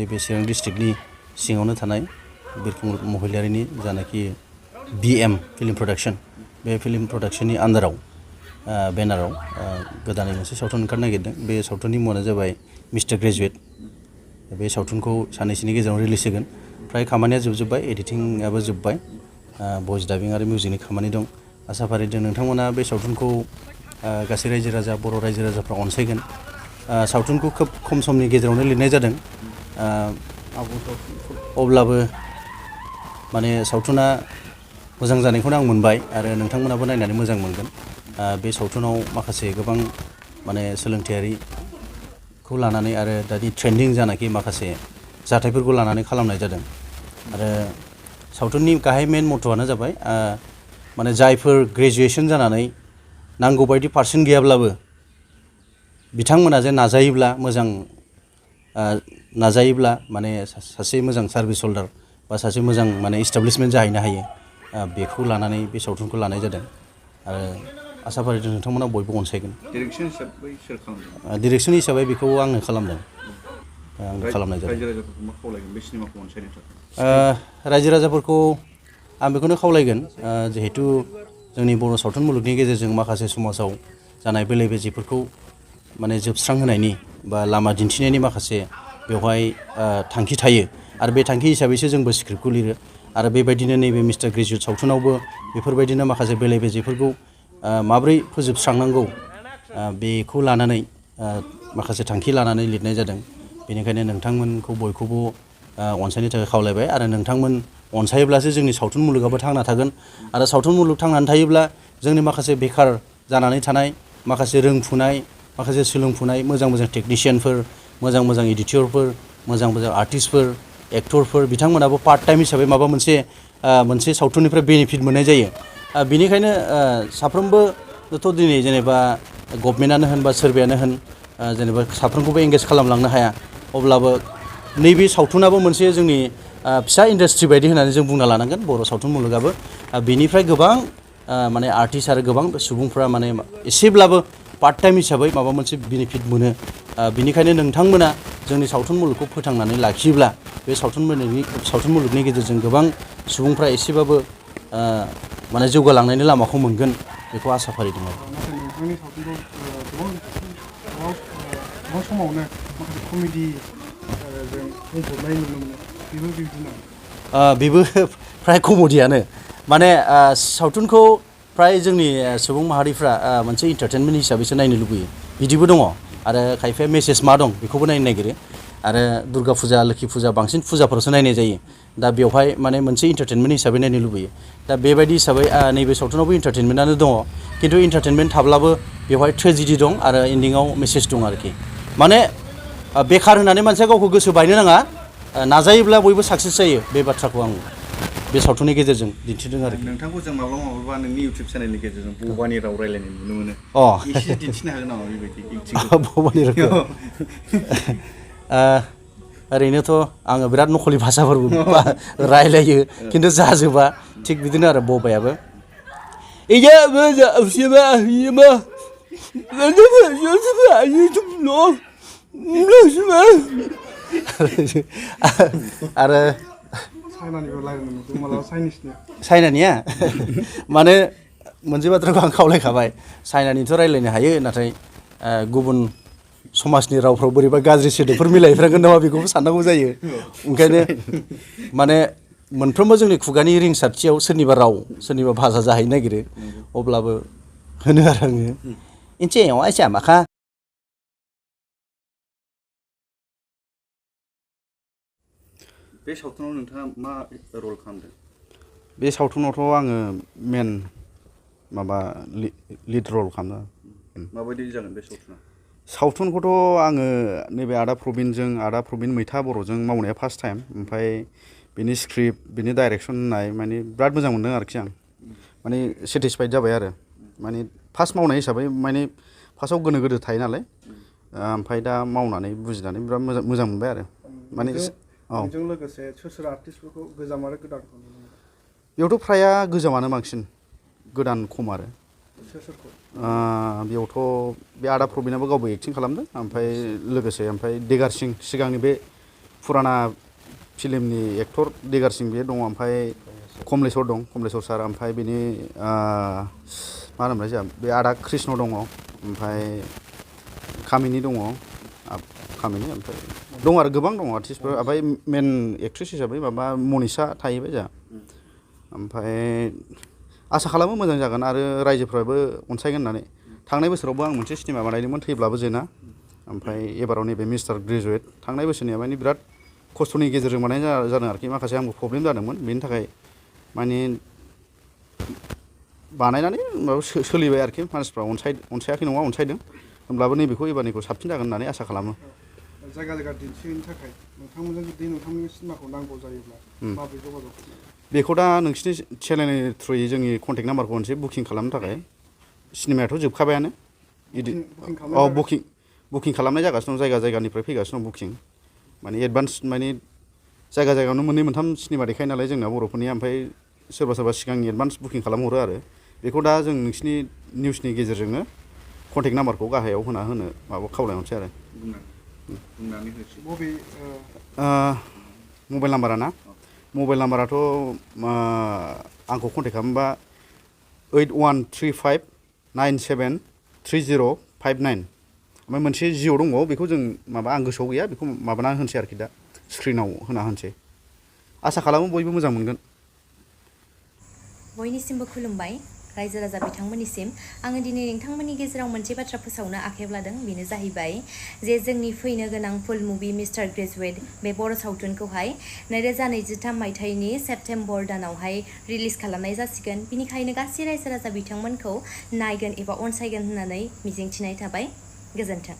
नैबे चिरां डिस्ट्रिक्टनि सिङावनो थानाय बिरखं महिलारिनि जानाखि BM फिल्म प्रडाक्शन बे फिल्म प्रडाक्शननि आन्दाराव बेनाराव गोदानै मोनसे सावथुन ओंखारनो नागिरदों बे सावथुननि मुङानो जाबाय मिस्टार ग्रेजुवेट बे सावथुनखौ साननैसोनि गेजेराव रिलिज होगोन फ्राय खामानिया जोबजोब्बाय एडिटिंआबो जोब्बाय भइस डाबिं आरो मिउजिकनि खामानि दं आसा फारिदों नोंथांमोना बे सावथुनखौ गासै रायजो राजा बर' रायजो राजाफ्रा अनसायगोन सावथुनखौ खोब खम समनि गेजेरावनो लिरनाय जादों अब्लाबो माने सावथुना मोजां जानायखौनो आं मोनबाय आरो नोंथांमोनाबो नायनानै मोजां मोनगोन बे सावथुनाव माखासे गोबां माने सोलोंथायारिखौ लानानै आरो दानि ट्रेन्डिं जानाखि माखासे जाथायफोरखौ लानानै खालामनाय जादों आरो सावथुननि गाहाय मेन मट'आनो जाबाय माने जायफोर ग्रेजुएसन जानानै नांगौ बायदि पार्सेन्ट गैयाब्लाबो बिथांमोना जे नाजायोब्ला मोजां नाजायोब्ला माने सासे मोजां सार्भिस हल्डार बा सासे मोजां माने इस्टाब्लिशमेन्ट जाहैनो हायो बेखौ लानानै बे सावथुनखौ लानाय जादों आरो आसा फारिदों नोंथांमोना बयबो अनसायगोन डिरेक्सन हिसाबै बेखौ आंनो खालामदों आं खालामनाय जादों रायजो राजाफोरखौ आं बेखौनो खावलायगोन जिहेतु जोंनि बर' सावथुन मुलुगनि गेजेरजों माखासे समाजाव जानाय बेले बेजेफोरखौ माने जोबस्रांहोनायनि बा लामा दिन्थिनायनि माखासे बेवहाय थांखि थायो आरो बे थांखि हिसाबैसो जोंबो स्क्रिप्टखौ लिरो आरो बेबायदिनो नैबे मिस्टार ग्रेजुवेट सावथुनावबो बेफोरबायदिनो माखासे बेले बेजेफोरखौ माब्रै फोजोबस्रांनांगौ बेखौ लानानै माखासे थांखि लानानै लिरनाय जादों बेनिखायनो नोंथांमोनखौ बयखौबो अनसायनो थाखाय खावलायबाय आरो नोंथांमोन अनसायोब्लासो जोंनि सावथुन मुलुगाबो थांना थागोन आरो सावथुन मुलुग थांनानै थायोब्ला जोंनि माखासे बेखार जानानै थानाय माखासे रोंफुनाय माखासे सोलोंफुनाय मोजां मोजां टेकनिशियानफोर मोजां मोजां एडिटरफोर मोजां मोजां आर्टिस्टफोर एक्टरफोर बिथांमोनाबो पार्ट टाइम हिसाबै माबा मोनसे सावथुननिफ्राय बेनिफिट मोननाय जायो बेनिखायनो साफ्रोमबोथ' दिनै जेनेबा गभर्नमेन्टआनो होन बा सोरबायानो होन जेनेबा साफ्रोमखौबो एंगेज खालामलांनो हाया अब्लाबो नैबे सावथुनाबो मोनसे जोंनि फिसा इन्डास्ट्रि बायदि होननानै जों बुंना लानांगोन बर' सावथुन मुलुगाबो बेनिफ्राय गोबां माने आर्टिस्ट आरो गोबां सुबुंफ्रा माने एसेब्लाबो पार्ट टाइम हिसाबै माबा मोनसे बेनिफिट मोनो बेनिखायनो नोंथांमोना जोंनि सावथुन मुलुगखौ फोथांनानै लाखियोब्ला बे सावथुन मुलुगनि गेजेरजों गोबां सुबुंफ्रा एसेबाबो माने जौगालांनायनि लामाखौ मोनगोन बेखौ आसा फारिदों आरो नोंथांनि सावथुनखौ गोबां समावनो माखासे कमेडि जों बुंफबनाय नुनो मोनो बेबो बिदिनो बेबो फ्राय कमेडियानो माने सावथुनखौ फ्राय जोंनि सुबुं माहारिफ्रा मोनसे इन्टारटेनमेन्ट हिसाबैसो नायनो लुबैयो बिदिबो दङ आरो खायफाया मेसेज मा दं बेखौबो नायनो नागिरो आरो दुर्गा फुजा लोखि फुजा बांसिन फुजाफोरावसो नायनाय जायो दा बेवहाय माने मोनसे इन्टारटेनमेन्ट हिसाबै नायनो लुबैयो दा बेबायदि हिसाबै नैबे सावथुनावबो इन्टारटेनमेन्टआनो दङ खिन्थु इन्टारटेनमेन्ट थाब्लाबो बेवहाय ट्रेजेडि दं आरो एन्डिङाव मेसेज दं आरोखि माने बेखार होननानै मानसिया गावखौ गोसो बायनो नाङा नाजायोब्ला बयबो साक्सेस जायो बे बाथ्राखौ आं बे सावथुननि गेजेरजों दिन्थिदों आरोखि नोंथांखौ जों माब्लाबा नोंनि इउटुब चेनेलनि गेजेरजों बबानि राव रायलायनाय नुनो मोनो एसे दिन्थिनो हागोन नामा बेबायदि बबानि रावखौ ओरैनोथ' आङो बिराद नखलि भाषाफोरबो रायलायो खिन्थु जाजोबा थिग बिदिनो आरो बबायाबो आरो चाइनानिया माने मोनसे बाथ्राखौ आं खावलायखाबाय चाइनानिथ' रायलायनो हायो नाथाय गुबुन समाजनि रावफ्राव बोरैबा गाज्रि सोदोबफोर मिलायफ्रांगोन नामा बेखौबो साननांगौ जायो ओंखायनो माने मोनफ्रोमबो जोंनि खुगानि रिंसारथियाव सोरनिबा राव सोरनिबा भाषा जाहैनो नागिरो अब्लाबो होनो आरो आङो इनसेयाव आइसा माखा बे सावथुनाव नोंथाङा मा रल खालामदों बे सावथुनावथ' आङो मेन माबा लिड रल खालामदों माबायदि जागोन बे सावथुनखौथ' आङो नैबे आदा प्रबिन मैथा बर'जों मावनाया फार्स्ट टाइम ओमफ्राय बिनि स्क्रिप्ट बिनि डाइरेक्सन होननाय माने बिराद मोजां मोनदों आरोखि आं माने सेटिसफाइड जाबाय आरो माने फार्स्ट मावनाय हिसाबै माने फार्स्टआव गोनो गोदो थायो नालाय ओमफ्राय दा मावनानै बुजिनानै बिराद मोजां मोनबाय आरो माने बेजों लोगोसे सोर आर्टिस्टफोरखौ गोजाम आरो गोदानखौ नुनो मोनो बेयावथ' फ्राया गोजामानो बांसिन गोदान खम आरो सोरखौ बेयावथ' बे आदा प्रबिनाबो गावबो एक्टिं खालामदों ओमफ्राय लोगोसे देगार सिं सिगांनि बे फुराना फिल्मनि एक्टर दिगार सिं बे दङ ओमफ्राय कमलेश्वर दं कमलेश्वर सार ओमफ्राय बेनि मा होनोमोनलाय जोंहा बे आदा कृष्ण दङ ओमफ्राय कामिनि दङ कामिनि ओमफ्राय दं आरो गोबां दङ आर्टिस्टफोर ओमफ्राय मेन एक्ट्रेस हिसाबै माबा मनिषा थाहैबाय जोंहा ओमफ्राय आसा खालामो मोजां जागोन आरो रायजोफ्राबो अनसायगोन होननानै थांनाय बोसोरावबो आं मोनसे सिनेमा बानायदोंमोन थैब्लाबो जेना ओमफ्राय एबाराव नैबे मिस्टार ग्रेजुवेट थांनाय बोसोरनिया माने बिराद खस्थ'नि गेजेरजों बानायनाय जादों आरोखि माखासे आंबो प्रब्लेम जादोंमोन बेनि थाखाय माने बानायनानै माबा सोलिबाय आरोखि मानसिफ्रा अनसायाखै नङा अनसायदों होमब्लाबो नैबेखौ एबारनिखौ साबसिन जागोन होननानै आसा खालामो जायगा जायगा दिन्थिहैनो थाखाय नोंथांमोनजों जुदि नोंथांमोननि सिनेमाखौ नांगौ जायोब्ला माबोरै जगाजग बेखौ दा नोंसिनि चेनेलनि थ्रुयै जोंनि कन्टेक्ट नाम्बारखौ मोनसे बुकिं खालामनो थाखाय सिनेमायाथ' जोबखाबायानो बुकिं खालामनाय जागासिनो दं जायगा जायगानिफ्राय फैगासिनो दं बुकिं माने एडभान्स माने जायगा जायगायावनो मोननै मोनथाम सिनेमा देखायो नालाय जोंना बर'फोरनिया ओमफ्राय सोरबा सोरबा सिगांनि एडभान्स बुकिं खालामहरो आरो बेखौ दा जों नोंसिनि निउसनि गेजेरजोंनो कन्टेक्ट नाम्बारखौ गाहायाव होनो माबा खावलायहरसै आरो मबाइल नाम्बारा ना मबाइल नाम्बाराथ' आंखौ कन्टेक्ट खालामोबा 8135973059 ओमफ्राय मोनसे जिअ दङ बेखौ जों माबा आं गोसोआव गैया बेखौ माबाना होनोसै आरोखि दा स्क्रिनाव होना होनोसै आसा खालामो बयबो मोजां मोनगोन बयनिसिमबो खुलुमबाय रायजो राजा बिथांमोननिसिम आङो दिनै नोंथांमोननि गेजेराव मोनसे बाथ्रा फोसावनो आखायाव लादों बेनो जाहैबाय जे जोंनि फैनो गोनां फुल मुभि मिस्टार ग्रेजुवेट बे बर' सावथुनखौहाय 2023 मायथाइनि सेप्तेम्बर दानावहाय रिलिज खालामनाय जासिगोन बिनिखायनो गासै रायजो राजा बिथांमोनखौ नायगोन एबा अनसायगोन होननानै मिजिंथिनाय थाबाय गोजोन्थों